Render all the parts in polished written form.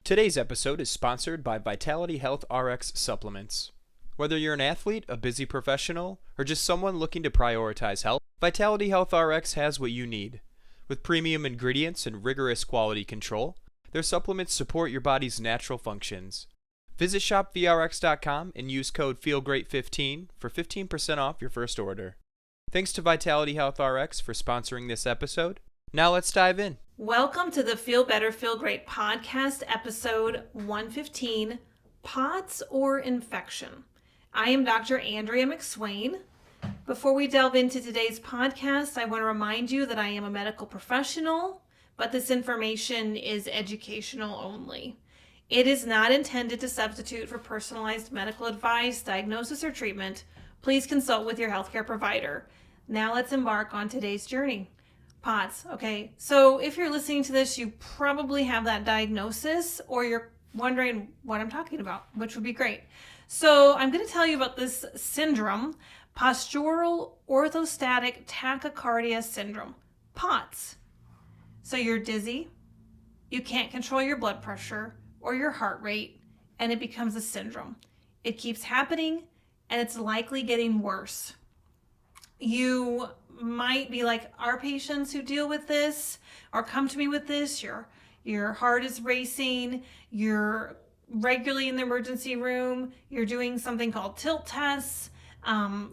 Today's episode is sponsored by Vitality Health RX Supplements. Whether you're an athlete, a busy professional, or just someone looking to prioritize health, Vitality Health RX has what you need. With premium ingredients and rigorous quality control, their supplements support your body's natural functions. Visit shopvrx.com and use code FEELGREAT15 for 15% off your first order. Thanks to Vitality Health RX for sponsoring this episode. Now let's dive in. Welcome to the Feel Better, Feel Great podcast, episode 115, POTS or Infection. I am Dr. Andrea McSwain. Before we delve into today's podcast, I want to remind you that I am a medical professional, but this information is educational only. It is not intended to substitute for personalized medical advice, diagnosis, or treatment. Please consult with your healthcare provider. Now let's embark on today's journey. POTS. Okay, so if you're listening to this, you probably have that diagnosis or you're wondering what I'm talking about, which would be great. So I'm going to tell you about this syndrome, postural orthostatic tachycardia syndrome, POTS. So you're dizzy, you can't control your blood pressure or your heart rate, and it becomes a syndrome. It keeps happening and it's likely getting worse. You might be like our patients who deal with this or come to me with this. Your heart is racing, you're regularly in the emergency room, you're doing something called tilt tests,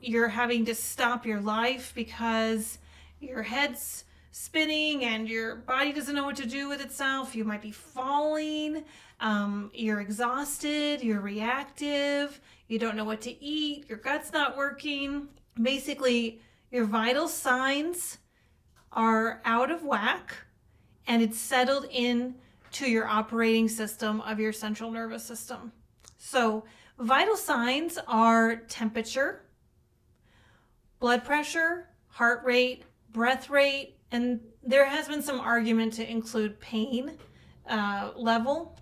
you're having to stop your life because your head's spinning and your body doesn't know what to do with itself. You might be falling, you're exhausted, you're reactive, you don't know what to eat, your gut's not working. Basically, your vital signs are out of whack and it's settled in to your operating system of your central nervous system. So vital signs are temperature, blood pressure, heart rate, breath rate, and there has been some argument to include pain level.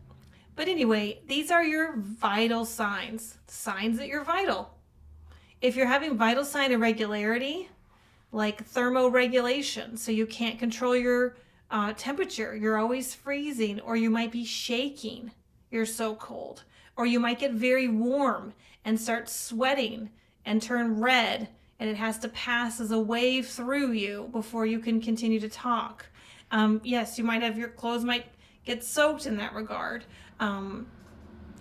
But anyway, these are your vital signs that you're vital. If you're having vital sign irregularity, like thermoregulation, so you can't control your temperature, you're always freezing, or you might be shaking, you're so cold, or you might get very warm and start sweating and turn red, and it has to pass as a wave through you before you can continue to talk. Yes, you might have your clothes might get soaked in that regard.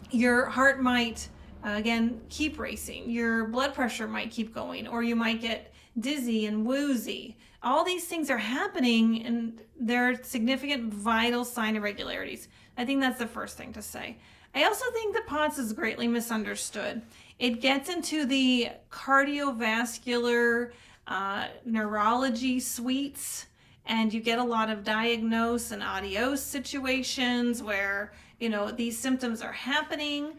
Your heart might again keep racing, your blood pressure might keep going, or you might get dizzy and woozy. All these things are happening and there are significant vital sign irregularities. I think that's the first thing to say. I also think that POTS is greatly misunderstood. It gets into the cardiovascular neurology suites, and you get a lot of diagnose and adios situations where, these symptoms are happening,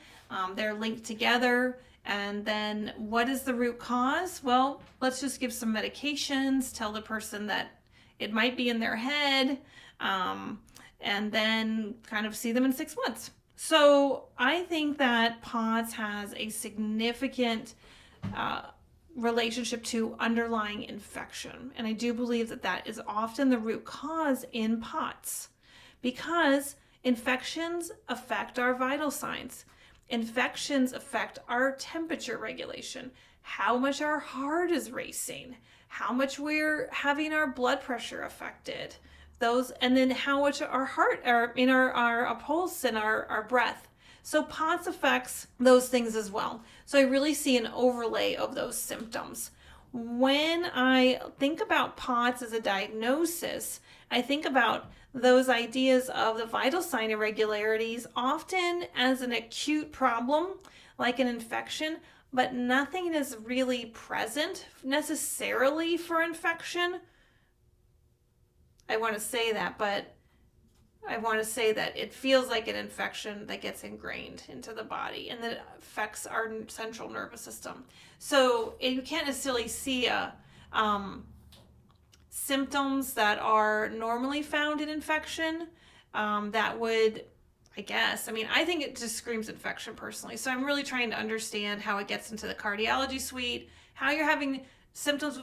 they're linked together, and then what is the root cause? Well, let's just give some medications, tell the person that it might be in their head, and then kind of see them in 6 months. So I think that POTS has a significant relationship to underlying infection. And I do believe that that is often the root cause in POTS because infections affect our vital signs. Infections affect our temperature regulation, how much our heart is racing, how much we're having our blood pressure affected, and then how much our heart, our pulse and our breath. So POTS affects those things as well. So I really see an overlay of those symptoms. When I think about POTS as a diagnosis, I think about those ideas of the vital sign irregularities often as an acute problem, like an infection, but nothing is really present necessarily for infection. I want to say that, but I want to say that it feels like an infection that gets ingrained into the body and that it affects our central nervous system. So you can't necessarily see symptoms that are normally found in infection that would, I think it just screams infection personally. So I'm really trying to understand how it gets into the cardiology suite, how you're having symptoms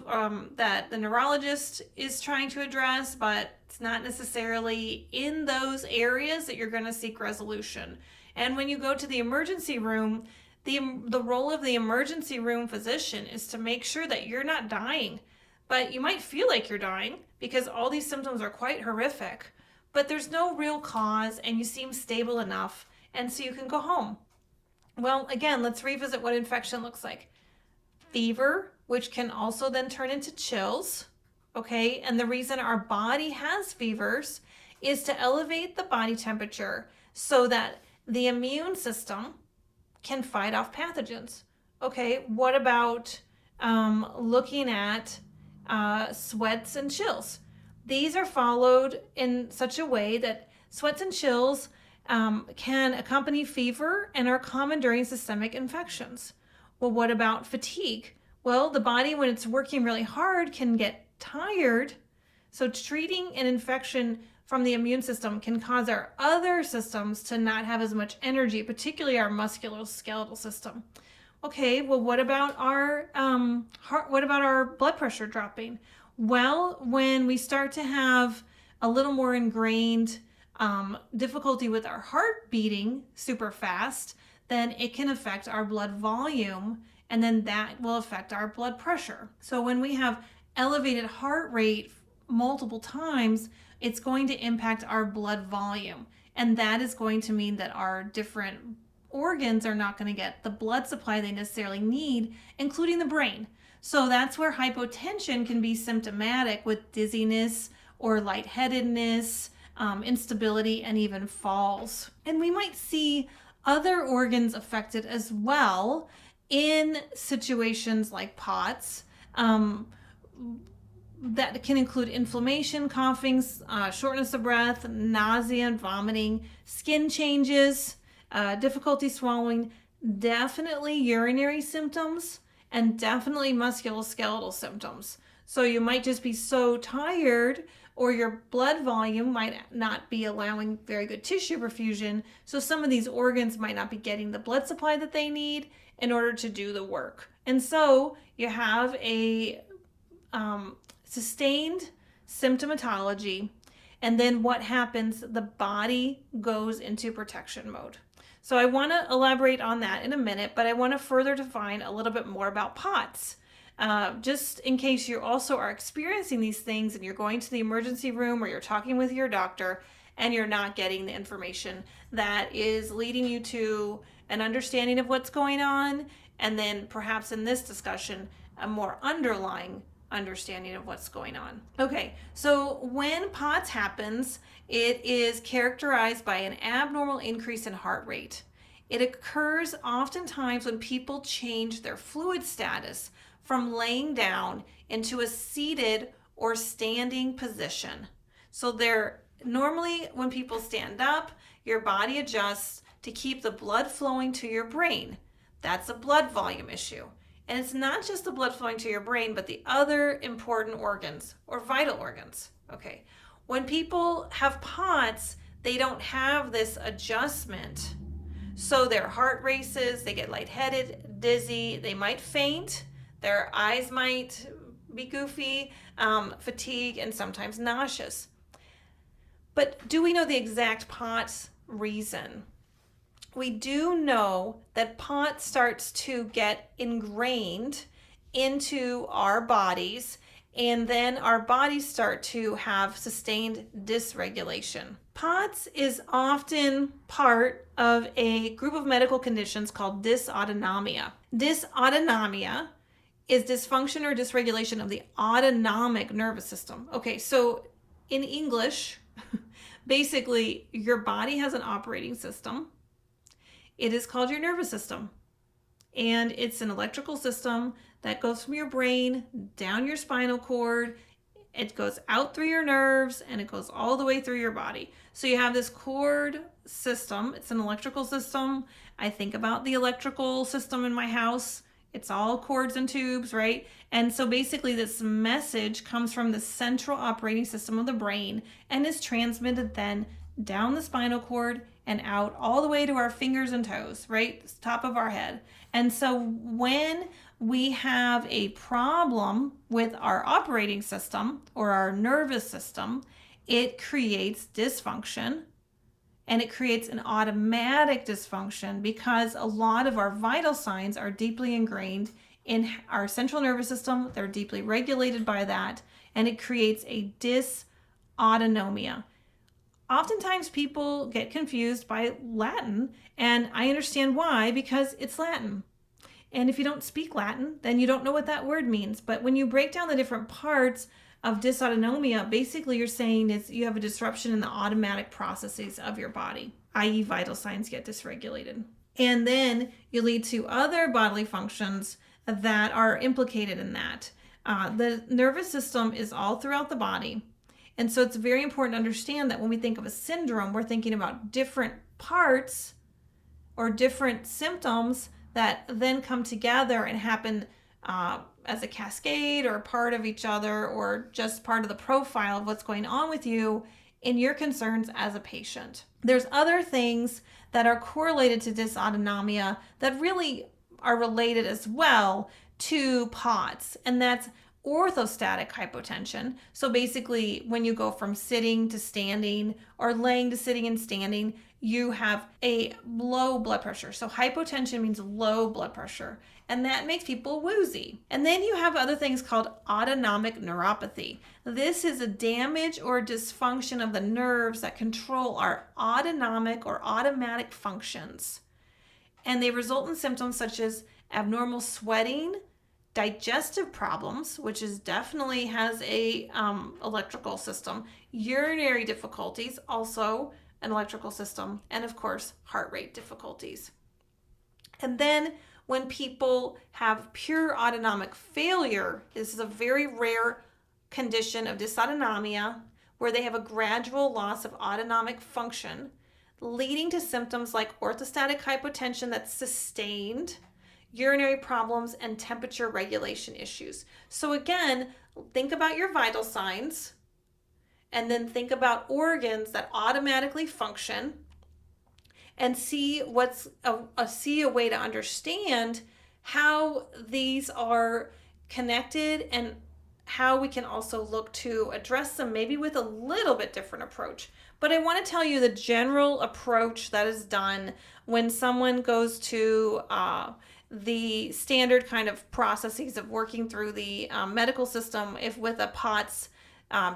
that the neurologist is trying to address, but it's not necessarily in those areas that you're going to seek resolution. And when you go to the emergency room, the role of the emergency room physician is to make sure that you're not dying. But you might feel like you're dying because all these symptoms are quite horrific, but there's no real cause and you seem stable enough, and so you can go home. Well, again, let's revisit what infection looks like. Fever, which can also then turn into chills, okay? And the reason our body has fevers is to elevate the body temperature so that the immune system can fight off pathogens. Okay, what about looking at sweats and chills? These are followed in such a way that sweats and chills can accompany fever and are common during systemic infections. Well, what about fatigue? Well, the body, when it's working really hard, can get tired. So treating an infection from the immune system can cause our other systems to not have as much energy, particularly our musculoskeletal system. Okay, well, what about our what about our blood pressure dropping? Well, when we start to have a little more ingrained difficulty with our heart beating super fast, then it can affect our blood volume, and then that will affect our blood pressure. So when we have elevated heart rate multiple times, it's going to impact our blood volume. And that is going to mean that our different organs are not going to get the blood supply they necessarily need, including the brain. So that's where hypotension can be symptomatic with dizziness or lightheadedness, instability, and even falls. And we might see other organs affected as well in situations like POTS. That can include inflammation, coughing, shortness of breath, nausea and vomiting, skin changes, difficulty swallowing, definitely urinary symptoms, and definitely musculoskeletal symptoms. So you might just be so tired, or your blood volume might not be allowing very good tissue perfusion. So some of these organs might not be getting the blood supply that they need in order to do the work. And so you have a sustained symptomatology, and then what happens? The body goes into protection mode. So I want to elaborate on that in a minute, but I want to further define a little bit more about POTS. Just in case you also are experiencing these things and you're going to the emergency room or you're talking with your doctor and you're not getting the information that is leading you to an understanding of what's going on, and then perhaps in this discussion, a more underlying understanding of what's going on. Okay, so when POTS happens, it is characterized by an abnormal increase in heart rate. It occurs oftentimes when people change their fluid status from laying down into a seated or standing position. So normally when people stand up, your body adjusts to keep the blood flowing to your brain. That's a blood volume issue. And it's not just the blood flowing to your brain, but the other important organs or vital organs. Okay. When people have POTS, they don't have this adjustment. So their heart races, they get lightheaded, dizzy, they might faint, their eyes might be goofy, fatigue, and sometimes nauseous. But do we know the exact POTS reason? We do know that POTS starts to get ingrained into our bodies, and then our bodies start to have sustained dysregulation. POTS is often part of a group of medical conditions called dysautonomia. Dysautonomia is dysfunction or dysregulation of the autonomic nervous system. Okay, so in English, basically your body has an operating system. It is called your nervous system, and it's an electrical system that goes from your brain down your spinal cord. It goes out through your nerves, and it goes all the way through your body. So you have this cord system. It's an electrical system. I think about the electrical system in my house. It's all cords and tubes, right? And so basically this message comes from the central operating system of the brain and is transmitted then down the spinal cord and out all the way to our fingers and toes, right? Top of our head. And so when we have a problem with our operating system or our nervous system, it creates dysfunction. And it creates an automatic dysfunction because a lot of our vital signs are deeply ingrained in our central nervous system. They're deeply regulated by that, and it creates a dysautonomia. Oftentimes people get confused by Latin, and I understand why, because it's Latin. And if you don't speak Latin, then you don't know what that word means. But when you break down the different parts of dysautonomia, basically you're saying is you have a disruption in the automatic processes of your body, i.e. vital signs get dysregulated. And then you lead to other bodily functions that are implicated in that. The nervous system is all throughout the body. And so it's very important to understand that when we think of a syndrome, we're thinking about different parts or different symptoms that then come together and happen as a cascade or part of each other, or just part of the profile of what's going on with you in your concerns as a patient. There's other things that are correlated to dysautonomia that really are related as well to POTS, and that's orthostatic hypotension. So basically, when you go from sitting to standing or laying to sitting and standing, you have a low blood pressure. So hypotension means low blood pressure, and that makes people woozy. And then you have other things called autonomic neuropathy. This is a damage or dysfunction of the nerves that control our autonomic or automatic functions. And they result in symptoms such as abnormal sweating, digestive problems, which is definitely has a electrical system, urinary difficulties, also an electrical system, and of course, heart rate difficulties. And then when people have pure autonomic failure, this is a very rare condition of dysautonomia where they have a gradual loss of autonomic function, leading to symptoms like orthostatic hypotension that's sustained, urinary problems, and temperature regulation issues. So again, think about your vital signs and then think about organs that automatically function and see see a way to understand how these are connected and how we can also look to address them maybe with a little bit different approach. But I want to tell you the general approach that is done when someone goes to the standard kind of processes of working through the medical system if with a POTS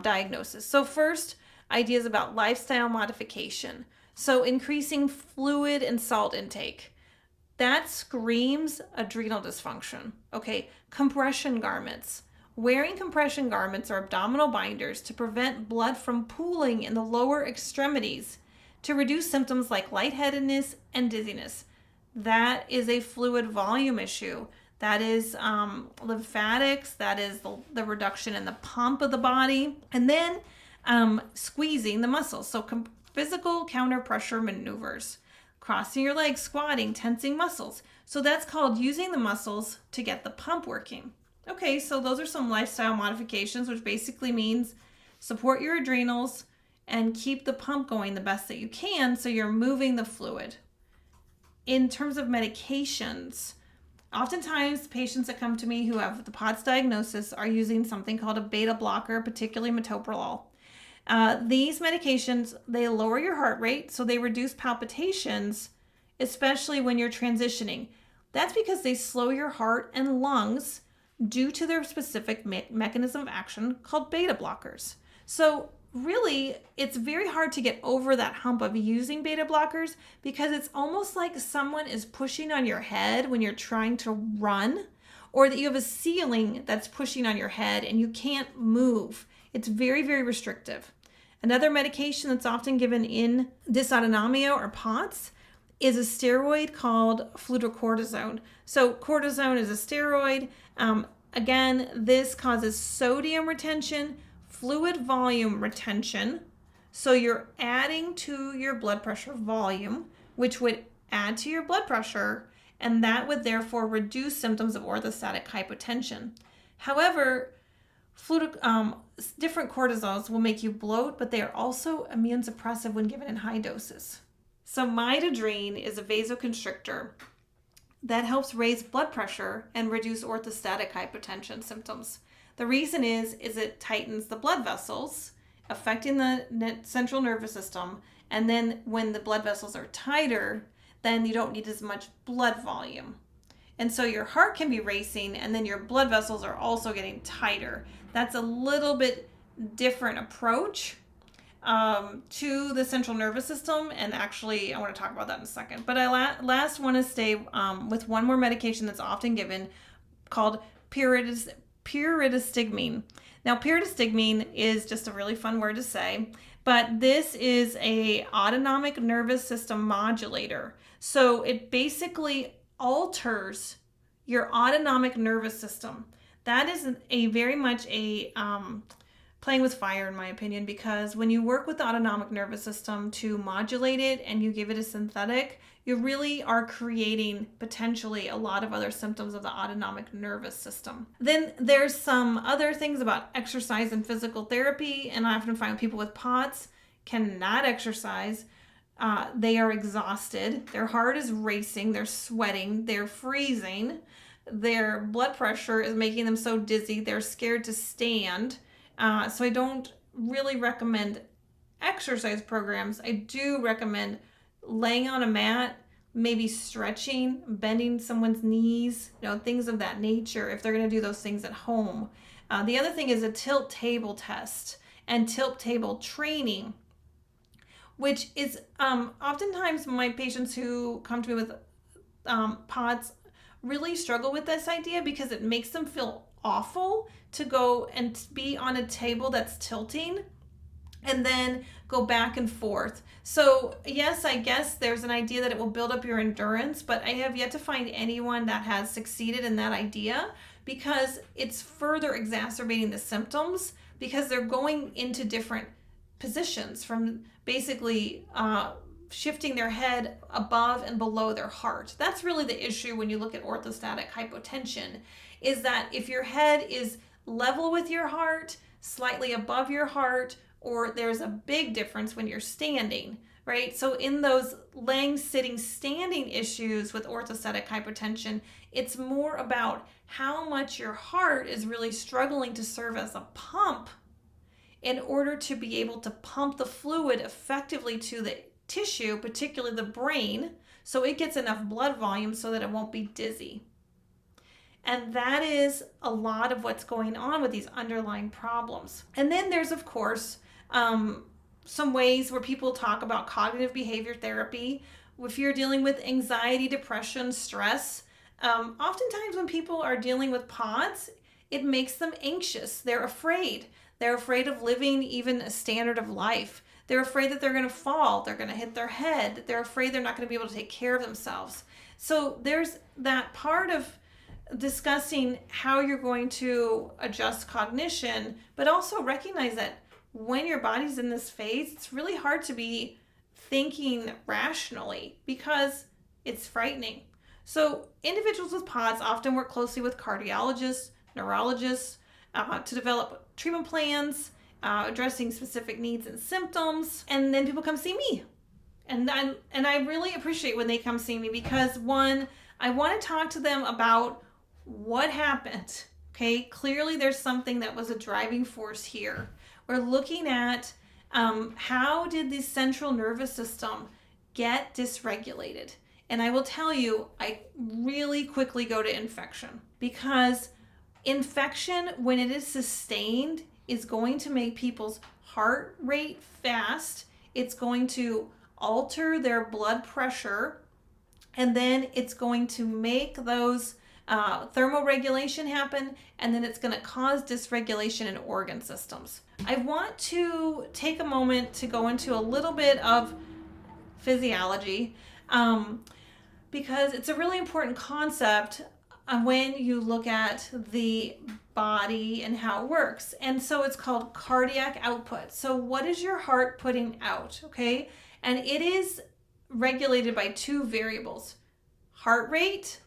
diagnosis. So first, ideas about lifestyle modification. So increasing fluid and salt intake. That screams adrenal dysfunction. Okay, compression garments. Wearing compression garments or abdominal binders to prevent blood from pooling in the lower extremities to reduce symptoms like lightheadedness and dizziness. That is a fluid volume issue. That is lymphatics. That is the reduction in the pump of the body. And then squeezing the muscles. So physical counter pressure maneuvers. Crossing your legs, squatting, tensing muscles. So that's called using the muscles to get the pump working. Okay, so those are some lifestyle modifications, which basically means support your adrenals and keep the pump going the best that you can so you're moving the fluid. In terms of medications, oftentimes patients that come to me who have the POTS diagnosis are using something called a beta blocker, particularly metoprolol. These medications, they lower your heart rate, so they reduce palpitations, especially when you're transitioning. That's because they slow your heart and lungs due to their specific mechanism of action called beta blockers. So really, it's very hard to get over that hump of using beta blockers because it's almost like someone is pushing on your head when you're trying to run, or that you have a ceiling that's pushing on your head and you can't move. It's very, very restrictive. Another medication that's often given in dysautonomia or POTS is a steroid called fludrocortisone. So cortisone is a steroid. Again, this causes sodium retention, fluid volume retention. So you're adding to your blood pressure volume, which would add to your blood pressure, and that would therefore reduce symptoms of orthostatic hypotension. However, different cortisols will make you bloat, but they are also immune suppressive when given in high doses. So midodrine is a vasoconstrictor that helps raise blood pressure and reduce orthostatic hypotension symptoms. The reason is it tightens the blood vessels, affecting the central nervous system. And then when the blood vessels are tighter, then you don't need as much blood volume. And so your heart can be racing, and then your blood vessels are also getting tighter. That's a little bit different approach to the central nervous system. And actually, I want to talk about that in a second. But I last want to stay with one more medication that's often given called pyridostigmine. Now, pyridostigmine is just a really fun word to say, but this is a autonomic nervous system modulator. So it basically alters your autonomic nervous system. That is a very much a playing with fire, in my opinion, because when you work with the autonomic nervous system to modulate it and you give it a synthetic, you really are creating potentially a lot of other symptoms of the autonomic nervous system. Then there's some other things about exercise and physical therapy, and I often find people with POTS cannot exercise. They are exhausted. Their heart is racing. They're sweating. They're freezing. Their blood pressure is making them so dizzy. They're scared to stand. So I don't really recommend exercise programs. I do recommend laying on a mat, maybe stretching, bending someone's knees, things of that nature if they're going to do those things at home. The other thing is a tilt table test and tilt table training, which is oftentimes my patients who come to me with POTS really struggle with this idea because it makes them feel awful to go and be on a table that's tilting and then go back and forth. So yes, I guess there's an idea that it will build up your endurance, but I have yet to find anyone that has succeeded in that idea because it's further exacerbating the symptoms because they're going into different positions from basically shifting their head above and below their heart. That's really the issue when you look at orthostatic hypotension, is that if your head is level with your heart, slightly above your heart, or there's a big difference when you're standing, right? So in those laying, sitting, standing issues with orthostatic hypotension, it's more about how much your heart is really struggling to serve as a pump in order to be able to pump the fluid effectively to the tissue, particularly the brain, so it gets enough blood volume so that it won't be dizzy. And that is a lot of what's going on with these underlying problems. And then there's, of course, some ways where people talk about cognitive behavior therapy. If you're dealing with anxiety, depression, stress, oftentimes when people are dealing with POTS, it makes them anxious. They're afraid. They're afraid of living even a standard of life. They're afraid that they're going to fall. They're going to hit their head. They're afraid they're not going to be able to take care of themselves. So there's that part of discussing how you're going to adjust cognition, but also recognize that when your body's in this phase, it's really hard to be thinking rationally because it's frightening. So individuals with POTS often work closely with cardiologists, neurologists to develop treatment plans, addressing specific needs and symptoms, and then people come see me. And I really appreciate when they come see me because, one, I want to talk to them about what happened. Okay, clearly there's something that was a driving force here. We're looking at how did the central nervous system get dysregulated? And I will tell you, I really quickly go to infection because infection, when it is sustained, is going to make people's heart rate fast. It's going to alter their blood pressure, and then it's going to make those thermoregulation happen, and then it's going to cause dysregulation in organ systems. I want to take a moment to go into a little bit of physiology because it's a really important concept when you look at the body and how it works. And so it's called cardiac output. So what is your heart putting out? Okay. And it is regulated by two variables: heart rate.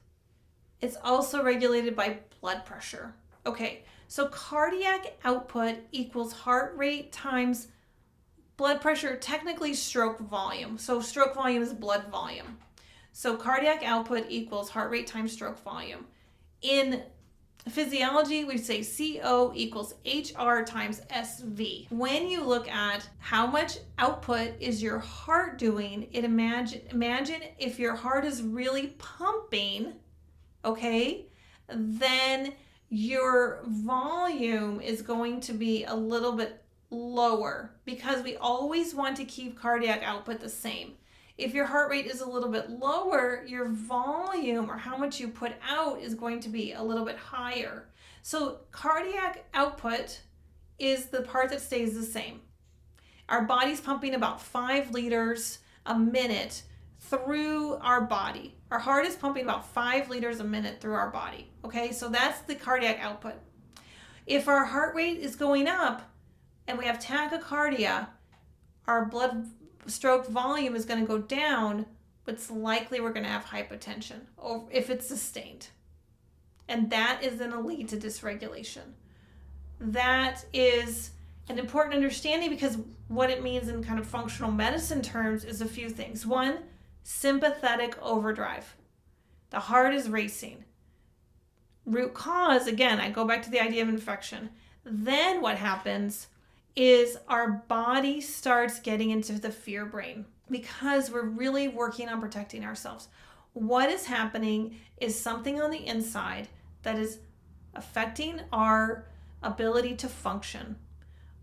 It's also regulated by blood pressure. Okay. So cardiac output equals heart rate times blood pressure, technically stroke volume. So stroke volume is blood volume. So cardiac output equals heart rate times stroke volume. In physiology, we say CO equals HR times SV. When you look at how much output is your heart doing, imagine if your heart is really pumping, okay, then your volume is going to be a little bit lower because we always want to keep cardiac output the same. If your heart rate is a little bit lower, your volume or how much you put out is going to be a little bit higher. So cardiac output is the part that stays the same. Our body's pumping about 5 liters a minute through our body. Our heart is pumping about 5 liters a minute through our body. Okay, so that's the cardiac output. If our heart rate is going up and we have tachycardia, our blood stroke volume is going to go down, but it's likely we're going to have hypotension or if it's sustained. And that is going to lead to dysregulation. That is an important understanding because what it means in kind of functional medicine terms is a few things. One, sympathetic overdrive. The heart is racing. Root cause, again, I go back to the idea of infection. Then what happens is our body starts getting into the fear brain because we're really working on protecting ourselves. What is happening is something on the inside that is affecting our ability to function.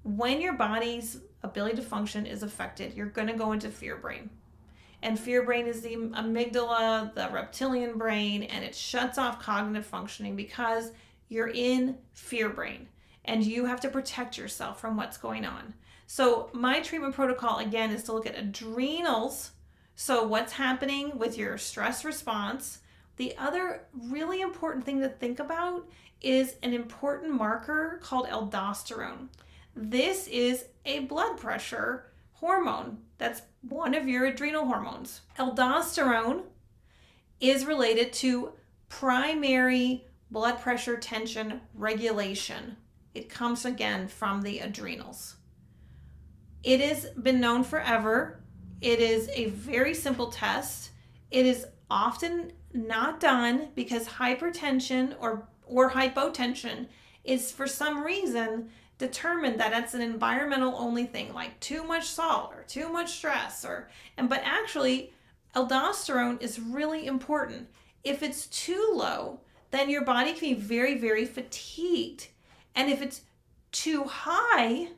When your body's ability to function is affected, you're going to go into fear brain. And fear brain is the amygdala, the reptilian brain, and it shuts off cognitive functioning because you're in fear brain. And you have to protect yourself from what's going on. So my treatment protocol, again, is to look at adrenals. So what's happening with your stress response. The other really important thing to think about is an important marker called aldosterone. This is a blood pressure hormone. That's one of your adrenal hormones. Aldosterone is related to primary blood pressure tension regulation. It comes again from the adrenals. It has been known forever. It is a very simple test. It is often not done because hypertension or hypotension is for some reason determined that it's an environmental only thing, like too much salt or too much stress but actually aldosterone is really important. If it's too low, then your body can be very, very fatigued. And if it's too high,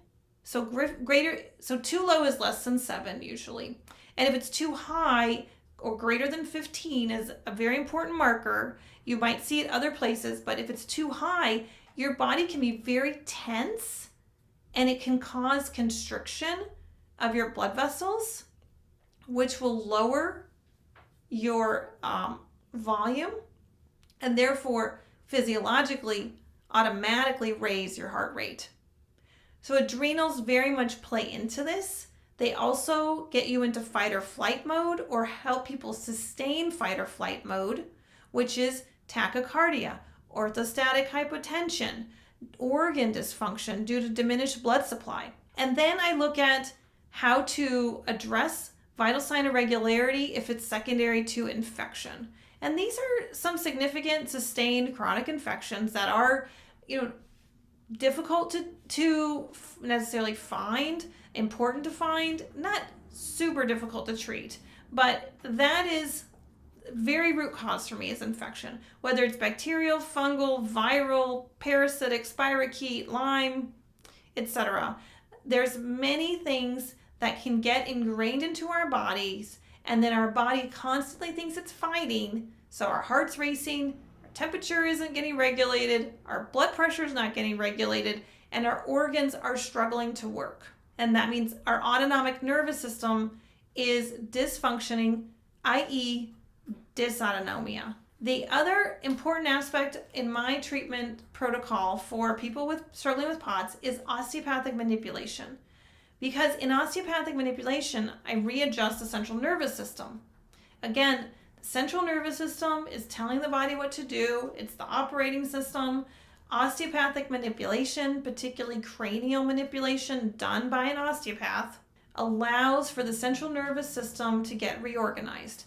so too low is less than 7 usually. And if it's too high or greater than 15 is a very important marker. You might see it other places, but if it's too high, your body can be very tense and it can cause constriction of your blood vessels, which will lower your volume and therefore physiologically automatically raise your heart rate. So adrenals very much play into this. They also get you into fight or flight mode or help people sustain fight or flight mode, which is tachycardia, orthostatic hypotension, organ dysfunction due to diminished blood supply. And then I look at how to address vital sign irregularity if it's secondary to infection. And these are some significant sustained chronic infections that are, difficult to necessarily find, important to find, not super difficult to treat, but that is very root cause for me is infection, whether it's bacterial, fungal, viral, parasitic, spirochete, Lyme, etc. There's many things that can get ingrained into our bodies, and then our body constantly thinks it's fighting, so our heart's racing, our temperature isn't getting regulated, our blood pressure is not getting regulated, and our organs are struggling to work. And that means our autonomic nervous system is dysfunctioning, i.e. dysautonomia. The other important aspect in my treatment protocol for people struggling with POTS is osteopathic manipulation. Because in osteopathic manipulation, I readjust the central nervous system. Again, the central nervous system is telling the body what to do. It's the operating system. Osteopathic manipulation, particularly cranial manipulation done by an osteopath, allows for the central nervous system to get reorganized.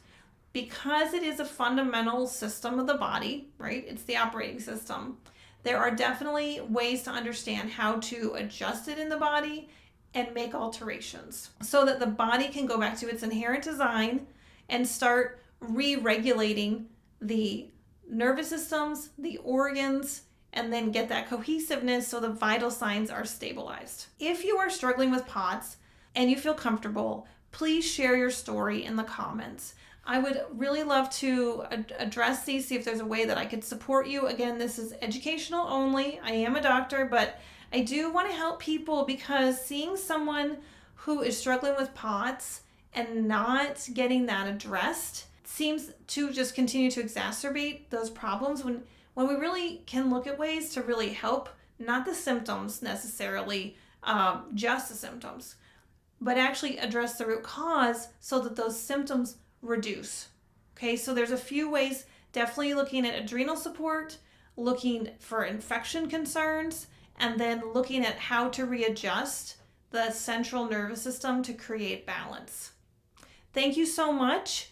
because it is a fundamental system of the body, right? It's the operating system. There are definitely ways to understand how to adjust it in the body and make alterations so that the body can go back to its inherent design and start re-regulating the nervous systems, the organs, and then get that cohesiveness so the vital signs are stabilized. If you are struggling with POTS and you feel comfortable, please share your story in the comments. I would really love to address these, see if there's a way that I could support you. Again, this is educational only. I am a doctor, but I do want to help people because seeing someone who is struggling with POTS and not getting that addressed seems to just continue to exacerbate those problems when we really can look at ways to really help, not the symptoms necessarily, just the symptoms, but actually address the root cause so that those symptoms reduce. Okay, so there's a few ways, definitely looking at adrenal support, looking for infection concerns, and then looking at how to readjust the central nervous system to create balance. Thank you so much.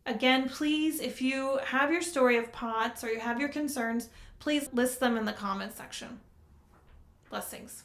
Again, please, if you have your story of POTS or you have your concerns, please list them in the comments section. Blessings.